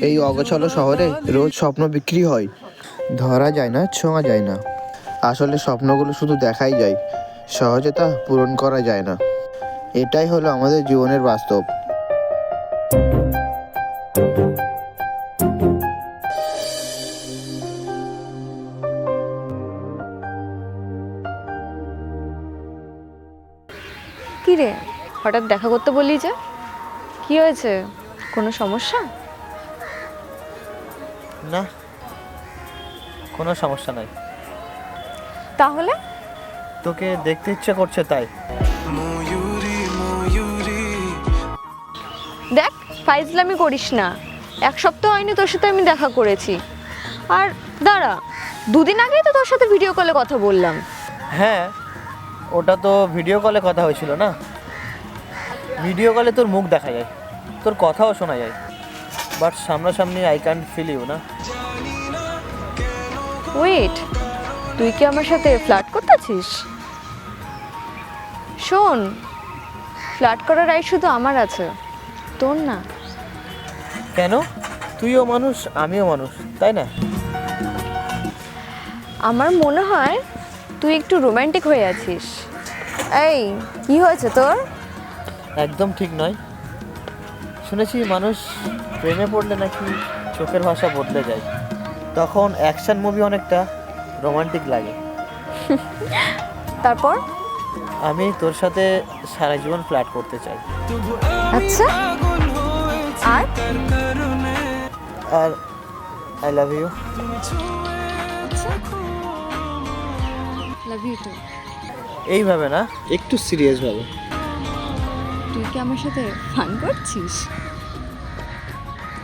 এই অগোছালো শহরে রোজ স্বপ্ন বিক্রি হয়, ধরা যায় না, ছোঁয়া যায় না। আসলে স্বপ্নগুলো শুধু দেখাই যায়, সহজে তা পূরণ করা যায় না। এটাই হলো আমাদের জীবনের বাস্তব। কি রে, হঠাৎ দেখা করতে বললি যে? কি হয়েছে, কোনো সমস্যা? না, কোনো সমস্যা নাই। তাহলে তোকে দেখতে ইচ্ছে করছে তাই। দেখ, ফাইজলামি করিস না। এক সপ্তাহ হয়নি তোর সাথে আমি দেখা করেছি। আর দাঁড়া, দুদিন আগেই তো তোর সাথে ভিডিও কলে কথা বললাম। হ্যাঁ, ওটা তো ভিডিও কলে কথা হয়েছিল না। ভিডিও কলে তোর মুখ দেখা যায়, তোর কথাও শোনা যায়, বাট সামনাসামনি আই ক্যান্ট ফিল ইউ না। ওয়েট, তুই কি আমার সাথে ফ্লার্ট করতেছিস? শোন, ফ্লার্ট করার রাইট শুধু আমার আছে, তোর না। কেন? তুইও মানুষ, আমিও মানুষ, তাই না? আমার মনে হয় তুই একটু রোমান্টিক হয়ে আছিস। এই, কি হয়েছে তোর? একদম ঠিক নয়। শুনেছি মানুষ প্রেমে পড়লে নাকি চোখের ভাষা বদলে যায়, তখন অ্যাকশন মুভি অনেকটা রোমান্টিক লাগে। তারপর? আমি তোর সাথে সারা জীবন ফ্ল্যাট করতে চাই। আচ্ছা, আর? আর I love you. Love you too. এইভাবে না, একটু সিরিয়াস ভাবে। তুই কি আমার সাথে ফান করছিস?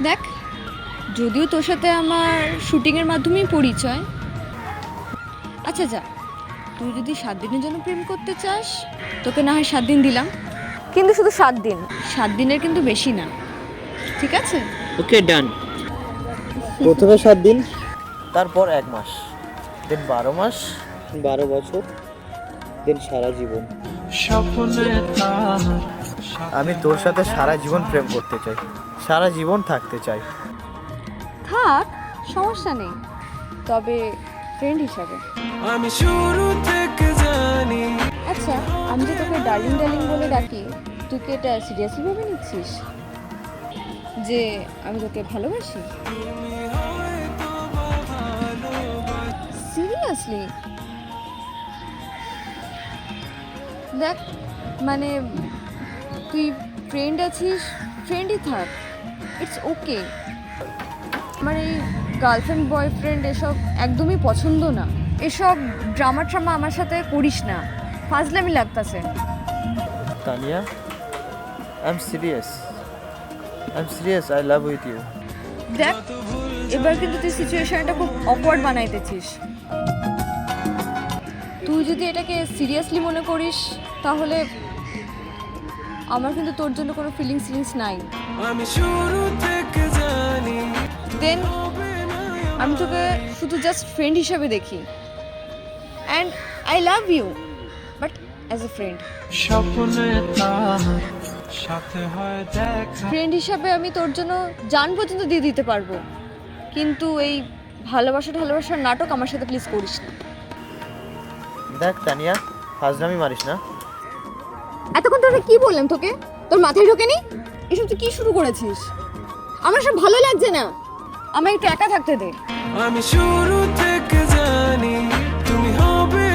দেখ, যদিও তোর সাথে আমার শুটিংয়ের মাধ্যমেই পরিচয়। আচ্ছা যা, তুই যদি 7 দিনের জন্য প্রেম করতে চাস, তোকে না হয় 7 দিন দিলাম, কিন্তু শুধু 7 দিন। 7 দিনের কিন্তু বেশি না, ঠিক আছে? ওকে, ডান। প্রথমে 7 দিন, তারপর 1 মাস, দেন 12 মাস, 12 বছর, দেন সারা জীবন। আমি তোর সাথে সারা জীবন প্রেম করতে চাই, সারা জীবন থাকতে চাই। থাক, সমস্যা নেই, তবে ফ্রেন্ড হিসাবে। আমি শুরু থেকে জানি। আচ্ছা, আমি যে তোকে ডার্লিং ডার্লিং বলে ডাকি, তুই কি এটা সিরিয়াসলি ভেবে নিচ্ছিস যে আমি তোকে ভালোবাসি? সিরিয়াসলি? দেখ, মানে তুই ফ্রেন্ড আছিস, ফ্রেন্ডই থাক, ইটস ওকে। আমার এই গার্লফ্রেন্ড বয়ফ্রেন্ড এসব একদমই পছন্দ না। এসব ড্রামা ট্রামা আমার সাথে করিস না, ফাজলামি লাগতাছে। Tania, I am serious, I love with you. দেখ, এবার কিন্তু তুই সিচুয়েশনটা খুব অকওয়ার্ড বানাইতেছিস। তুই যদি এটাকে সিরিয়াসলি মনে করিস, তাহলে আমার কিন্তু তোর জন্য কোনো ফিলিংস নাই। আমি শুরু থেকে জানি। দেন আমি তোকে শুধু জাস্ট ফ্রেন্ড হিসাবে দেখি, and I love you, but as a friend. স্বপ্নে তার সাথে হয় দেখা। ফ্রেন্ড হিসাবে আমি তোর জন্য জান পর্যন্ত দিয়ে দিতে পারবো, কিন্তু এই ভালোবাসার নাটক আমার সাথে প্লিজ করিস না। দেখ তানিয়া, ফাজলামি মারিস না। এতক্ষণ তোকে কি বললাম, তোকে তোর মাথায় ঢোকেনি? এসব তুই কি শুরু করেছিস? আমার সব ভালো লাগছে না, আমায় একটু একা থাকতে দে। আমি শুরু থেকে জানি তুমি হবে